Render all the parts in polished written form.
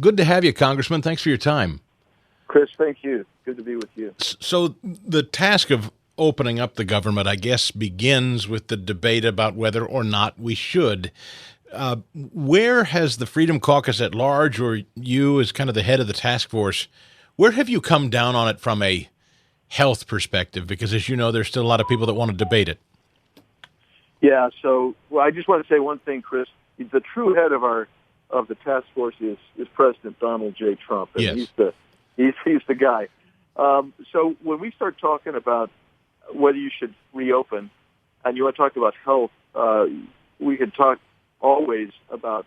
Good to have you, Congressman. Thanks for your time. Chris, thank you. Good to be with you. So the task of opening up the government, I guess, begins with the debate about whether or not we should. Where has the Freedom Caucus at large, or you as kind of the head of the task force, where have you come down on it from a health perspective? Because as you know, there's still a lot of people that want to debate it. Yeah, so I just want to say one thing, Chris. The true head of the task force is President Donald J. Trump, and Yes. he's the guy. So when we start talking about whether you should reopen, and you want to talk about health, we can talk always about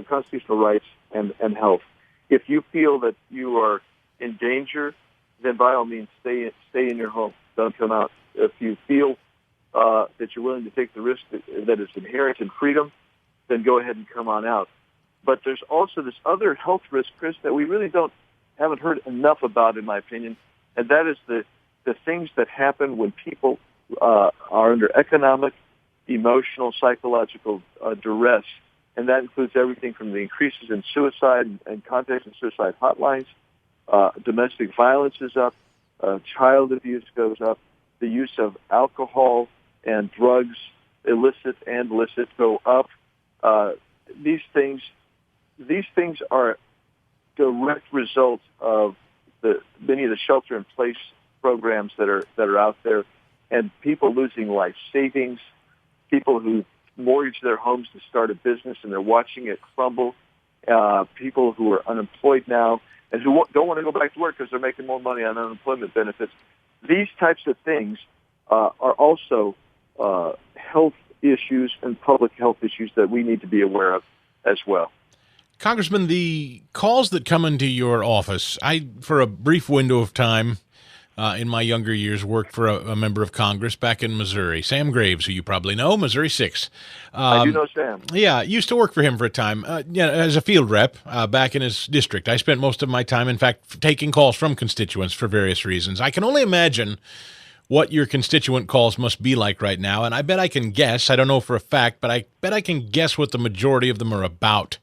constitutional rights and health. If you feel that you are in danger, then by all means stay in your home. Don't come out. If you feel that you're willing to take the risk that is inherent in freedom, then go ahead and come on out. But there's also this other health risk, Chris, that we really haven't heard enough about, in my opinion, and that is the things that happen when people are under economic, emotional, psychological duress, and that includes everything from the increases in suicide and contact and suicide hotlines. Domestic violence is up, child abuse goes up, the use of alcohol and drugs, illicit and licit, go up. These things are direct results of many of the shelter-in-place programs that are out there, and people losing life savings, people who mortgage their homes to start a business and they're watching it crumble, people who are unemployed now and who don't want to go back to work because they're making more money on unemployment benefits. These types of things are also health issues and public health issues that we need to be aware of as well. Congressman, the calls that come into your office, for a brief window of time in my younger years, worked for a member of Congress back in Missouri, Sam Graves, who you probably know, Missouri 6. I do know Sam. Yeah, used to work for him for a time as a field rep back in his district. I spent most of my time, in fact, taking calls from constituents for various reasons. I can only imagine what your constituent calls must be like right now, and I bet I can guess. I don't know for a fact, but I bet I can guess what the majority of them are about.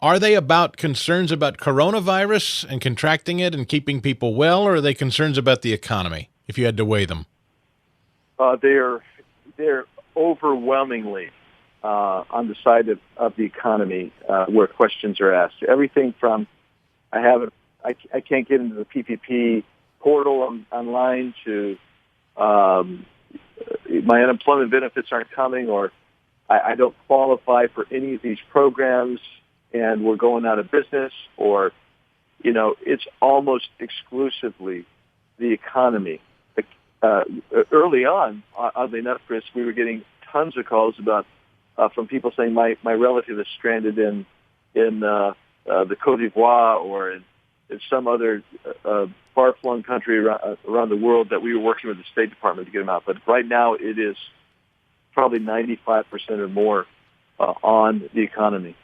Are they about concerns about coronavirus and contracting it and keeping people well, or are they concerns about the economy, if you had to weigh them? They're overwhelmingly on the side of the economy where questions are asked. Everything from I can't get into the PPP portal online to my unemployment benefits aren't coming, or I don't qualify for any of these programs and we're going out of business, or, it's almost exclusively the economy. Early on, oddly enough, Chris, we were getting tons of calls about from people saying my relative is stranded in the Côte d'Ivoire or in some other far-flung country around the world that we were working with the State Department to get them out. But right now, it is probably 95% or more on the economy.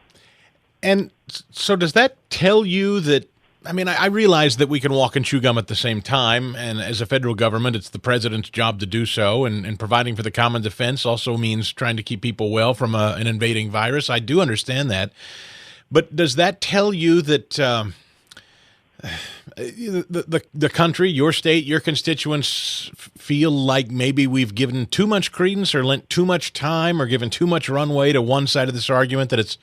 And so does that tell you that, I realize that we can walk and chew gum at the same time, and as a federal government, it's the president's job to do so, and providing for the common defense also means trying to keep people well from an invading virus. I do understand that. But does that tell you that the country, your state, your constituents feel like maybe we've given too much credence or lent too much time or given too much runway to one side of this argument, that it's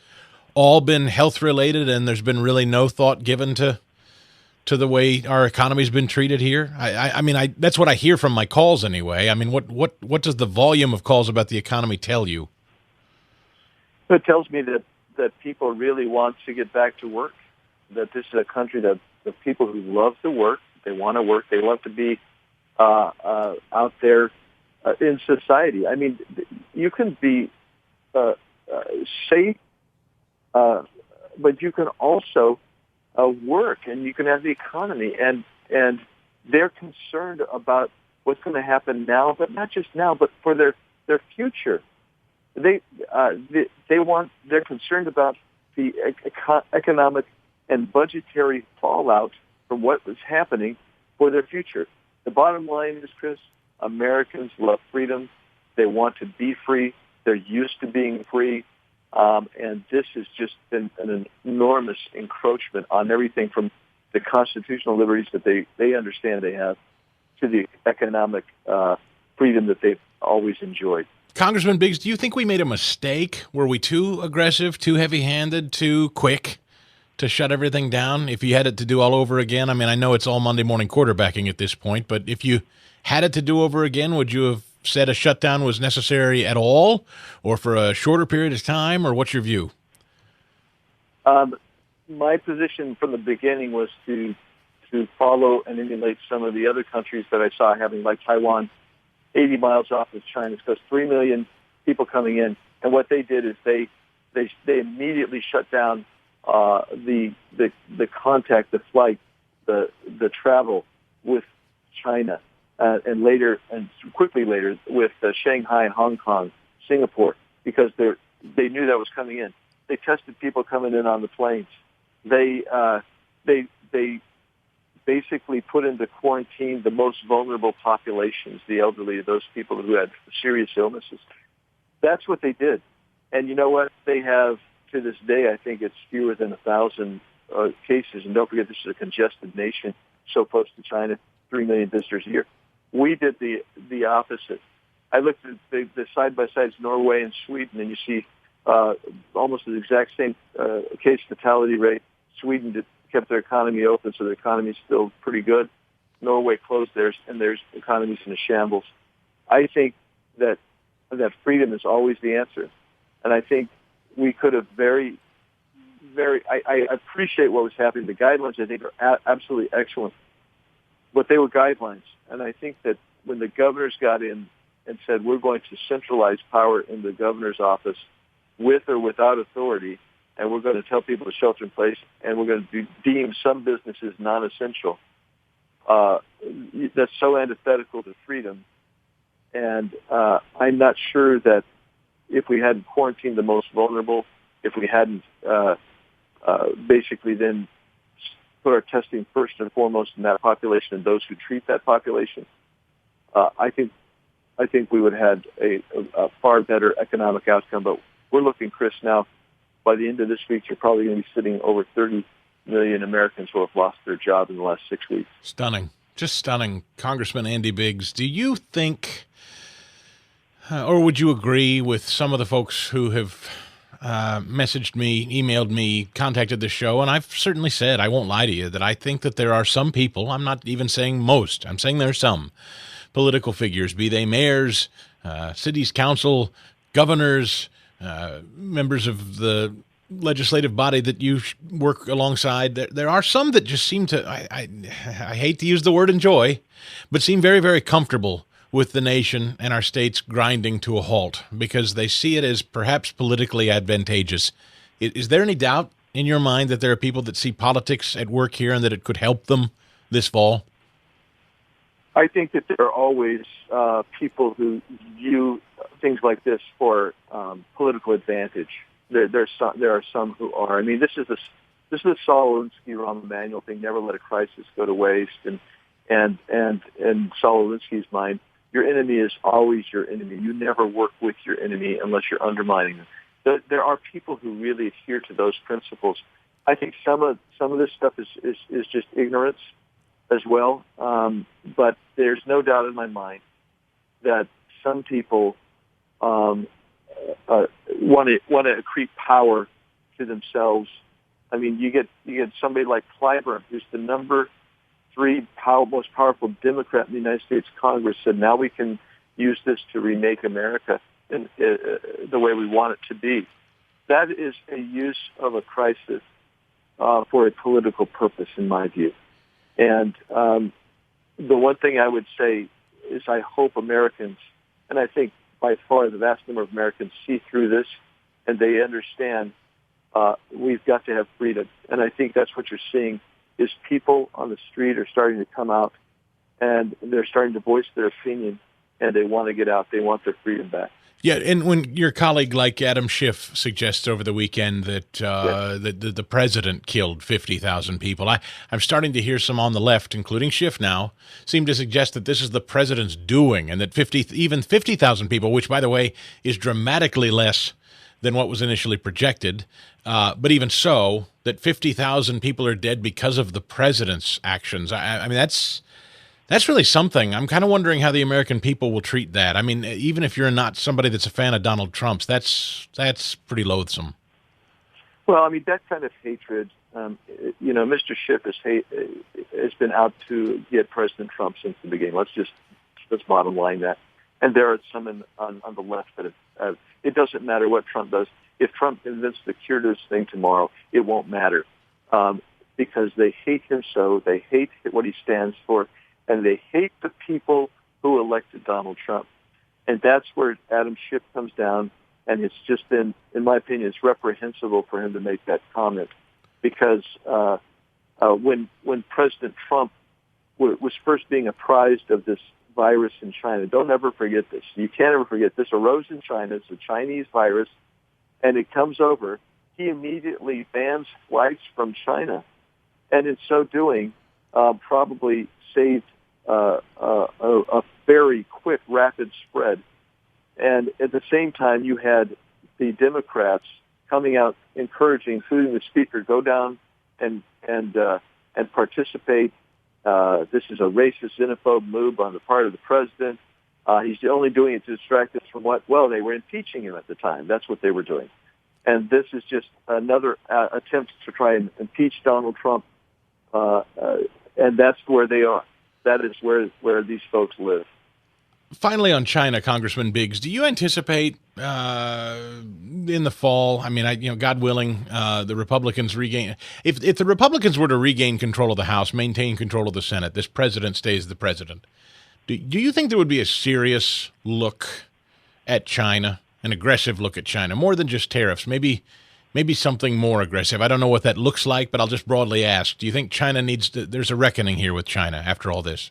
all been health related and there's been really no thought given to the way our economy's been treated here? That's what I hear from my calls anyway. What does the volume of calls about the economy tell you? It tells me that people really want to get back to work, that this is a country that the people who love to work, they want to work, they love to be out there in society. You can be safe, but you can also work, and you can have the economy, and they're concerned about what's going to happen now, but not just now, but for their future. They're concerned about the economic and budgetary fallout from what was happening for their future. The bottom line is, Chris, Americans love freedom. They want to be free. They're used to being free. And this has just been an enormous encroachment on everything from the constitutional liberties that they understand they have to the economic freedom that they've always enjoyed. Congressman Biggs, do you think we made a mistake? Were we too aggressive, too heavy-handed, too quick to shut everything down? If you had it to do all over again, I mean, I know it's all Monday morning quarterbacking at this point, but if you had it to do over again, would you have said a shutdown was necessary at all, or for a shorter period of time, or what's your view? My position from the beginning was to follow and emulate some of the other countries that I saw having, like Taiwan, 80 miles off of China. So 3 million people coming in, and what they did is they immediately shut down the contact, the flight, the travel with China, and quickly later with Shanghai, Hong Kong, Singapore, because they knew that was coming in. They tested people coming in on the planes. They basically put into quarantine the most vulnerable populations, the elderly, those people who had serious illnesses. That's what they did. And you know what? They have, to this day, I think it's fewer than 1,000 cases. And don't forget, this is a congested nation, so close to China, 3 million visitors a year. We did the opposite. I looked at the side-by-sides, Norway and Sweden, and you see almost the exact same case fatality rate. Sweden kept their economy open, so their economy is still pretty good. Norway closed theirs, and their economy's in a shambles. I think that freedom is always the answer. And I think we could have I appreciate what was happening. The guidelines, I think, are absolutely excellent. But they were guidelines. And I think that when the governors got in and said, we're going to centralize power in the governor's office with or without authority, and we're going to tell people to shelter in place, and we're going to deem some businesses non-essential, that's so antithetical to freedom. And I'm not sure that if we hadn't quarantined the most vulnerable, if we hadn't basically then put our testing first and foremost in that population and those who treat that population, I think we would have had a far better economic outcome. But we're looking, Chris, now, by the end of this week, you're probably going to be sitting over 30 million Americans who have lost their job in the last 6 weeks. Stunning. Just stunning. Congressman Andy Biggs, do you think, or would you agree with some of the folks who have messaged me, emailed me, contacted the show, and I've certainly said, I won't lie to you, that I think that there are some people, I'm not even saying most, I'm saying there are some political figures, be they mayors, cities, council, governors, members of the legislative body that you work alongside. There are some that just seem to, I hate to use the word enjoy, but seem very, very comfortable with the nation and our states grinding to a halt because they see it as perhaps politically advantageous. Is there any doubt in your mind that there are people that see politics at work here and that it could help them this fall? I think that there are always people who view things like this for political advantage. There are some who are. I mean, this is the Saul Alinsky, Rahm Emanuel thing. Never let a crisis go to waste. And Saul Alinsky's mind, your enemy is always your enemy. You never work with your enemy unless you're undermining them. There are people who really adhere to those principles. I think some of this stuff is just ignorance as well. But there's no doubt in my mind that some people want to accrete power to themselves. I mean, you get somebody like Clyburn, who's the number 3 most powerful Democrat in the United States Congress, said now we can use this to remake America in the way we want it to be. That is a use of a crisis for a political purpose, in my view. And the one thing I would say is I hope Americans, and I think by far the vast number of Americans, see through this and they understand we've got to have freedom. And I think that's what you're seeing is people on the street are starting to come out and they're starting to voice their opinion and they want to get out. They want their freedom back. Yeah, and when your colleague like Adam Schiff suggests over the weekend that the president killed 50,000 people, I'm starting to hear some on the left, including Schiff now, seem to suggest that this is the president's doing and that even 50,000 people, which, by the way, is dramatically less than what was initially projected. But even so, that 50,000 people are dead because of the president's actions. I mean, that's really something. I'm kind of wondering how the American people will treat that. I mean, even if you're not somebody that's a fan of Donald Trump's, that's pretty loathsome. Well, I mean, that kind of hatred, Mr. Schiff has been out to get President Trump since the beginning. Let's bottom line that. And there are some on the left that it doesn't matter what Trump does. If Trump invents the cure to this thing tomorrow, it won't matter because they hate him so. They hate what he stands for, and they hate the people who elected Donald Trump. And that's where Adam Schiff comes down, and it's just been, in my opinion, it's reprehensible for him to make that comment because when President Trump was first being apprised of this virus in China, don't ever forget this. You can't ever forget this arose in China. It's a Chinese virus, and it comes over. He immediately bans flights from China, and in so doing, probably saved a very quick, rapid spread. And at the same time, you had the Democrats coming out encouraging, including the speaker, go down and participate. This is a racist, xenophobe move on the part of the president. He's only doing it to distract us from what? Well, they were impeaching him at the time. That's what they were doing. And this is just another attempt to try and impeach Donald Trump. And that's where they are. That is where these folks live. Finally, on China, Congressman Biggs, do you anticipate in the fall? I mean, God willing, the Republicans regain. If the Republicans were to regain control of the House, maintain control of the Senate, this president stays the president. Do you think there would be a serious look at China, an aggressive look at China, more than just tariffs? Maybe something more aggressive. I don't know what that looks like, but I'll just broadly ask: do you think China there's a reckoning here with China after all this?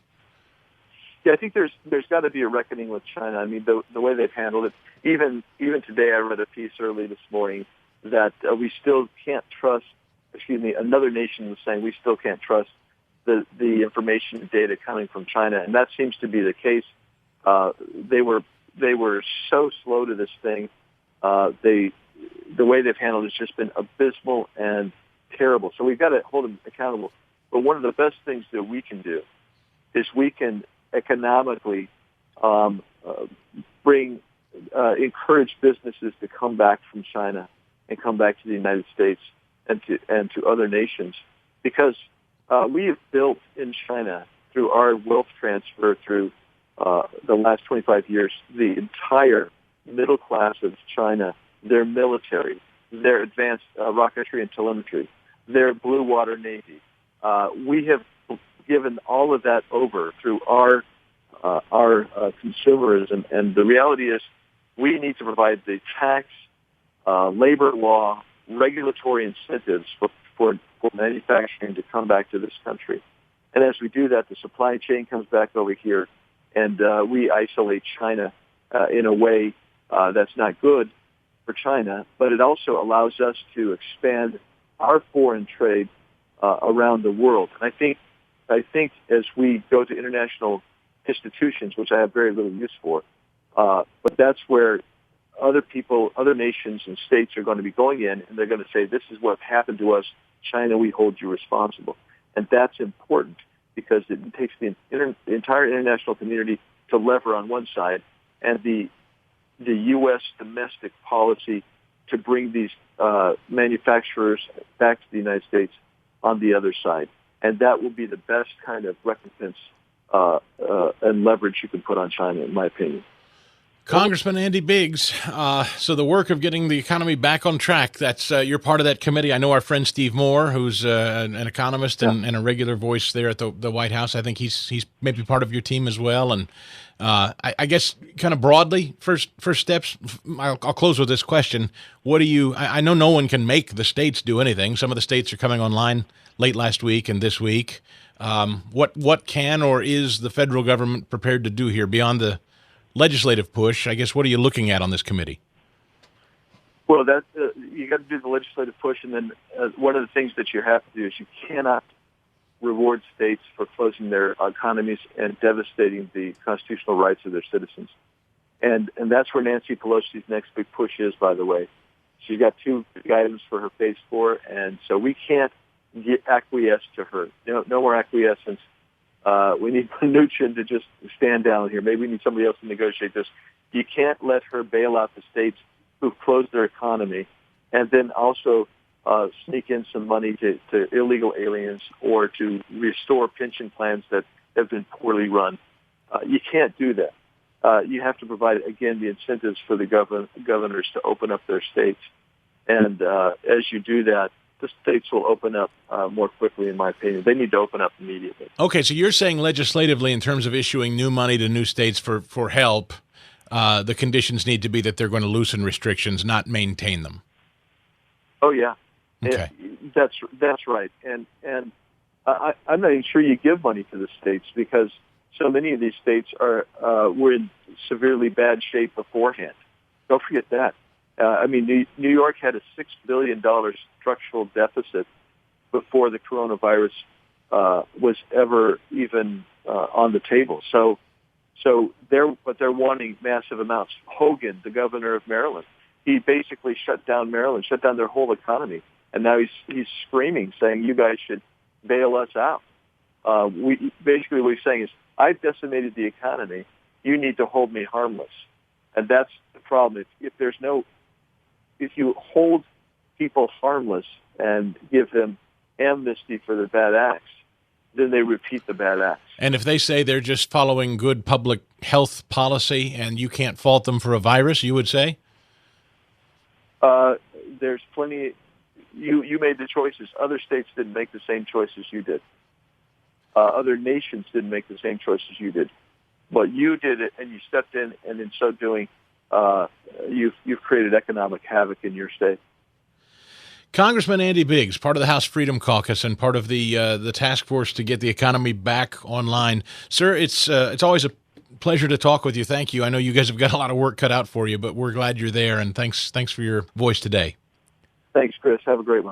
Yeah, I think there's got to be a reckoning with China. I mean, the way they've handled it. Even today, I read a piece early this morning that we still can't trust. Another nation was saying we still can't trust the information and data coming from China, and that seems to be the case. They were so slow to this thing. The way they've handled it's just been abysmal and terrible. So we've got to hold them accountable. But one of the best things that we can do is we can economically encourage businesses to come back from China and come back to the United States and to other nations, because we have built in China through our wealth transfer through the last 25 years the entire middle class of China, their military, their advanced rocketry and telemetry, their blue water navy. We have given all of that over through our consumerism, and the reality is we need to provide the tax, labor law, regulatory incentives for manufacturing to come back to this country. And as we do that, the supply chain comes back over here, and we isolate China in a way that's not good for China, but it also allows us to expand our foreign trade around the world. And I think as we go to international institutions, which I have very little use for, but that's where other people, other nations and states are going to be going in, and they're going to say, this is what happened to us. China, we hold you responsible. And that's important because it takes the entire international community to lever on one side and the U.S. domestic policy to bring these manufacturers back to the United States on the other side. And that will be the best kind of recompense and leverage you can put on China, in my opinion. Congressman Andy Biggs, so the work of getting the economy back on track, that's you're part of that committee. I know our friend Steve Moore, who's an economist and a regular voice there at the White House. I think he's maybe part of your team as well. And I guess kind of broadly, first steps, I'll close with this question. What do you – I know no one can make the states do anything. Some of the states are coming online late last week and this week. What can or is the federal government prepared to do here beyond the legislative push? I guess what are you looking at on this committee? Well, that you got to do the legislative push, and then one of the things that you have to do is you cannot reward states for closing their economies and devastating the constitutional rights of their citizens. And that's where Nancy Pelosi's next big push is, by the way. She's got two big items for her phase four, and so we can't acquiesce to her. No more acquiescence. We need Mnuchin to just stand down here. Maybe we need somebody else to negotiate this. You can't let her bail out the states who've closed their economy and then also sneak in some money to illegal aliens or to restore pension plans that have been poorly run. You can't do that. You have to provide, again, the incentives for the governors to open up their states. And as you do that, the states will open up more quickly, in my opinion. They need to open up immediately. Okay, so you're saying legislatively, in terms of issuing new money to new states for help, the conditions need to be that they're going to loosen restrictions, not maintain them. Oh, yeah. Okay. That's right. And I'm not even sure you give money to the states because so many of these states were in severely bad shape beforehand. Don't forget that. New York had a $6 billion structural deficit before the coronavirus was ever even on the table. So they're wanting massive amounts. Hogan, the governor of Maryland, he basically shut down Maryland, shut down their whole economy, and now he's screaming, saying, "You guys should bail us out." Basically what he's saying is, "I've decimated the economy. You need to hold me harmless," and that's the problem. If you hold people harmless and give them amnesty for their bad acts, then they repeat the bad acts. And if they say they're just following good public health policy and you can't fault them for a virus, you would say? There's plenty. You made the choices. Other states didn't make the same choices you did. Other nations didn't make the same choices you did. But you did it, and you stepped in, and in so doing, you've created economic havoc in your state. Congressman Andy Biggs, part of the House Freedom Caucus and part of the task force to get the economy back online. Sir, it's always a pleasure to talk with you. Thank you. I know you guys have got a lot of work cut out for you, but we're glad you're there, and thanks for your voice today. Thanks, Chris. Have a great one.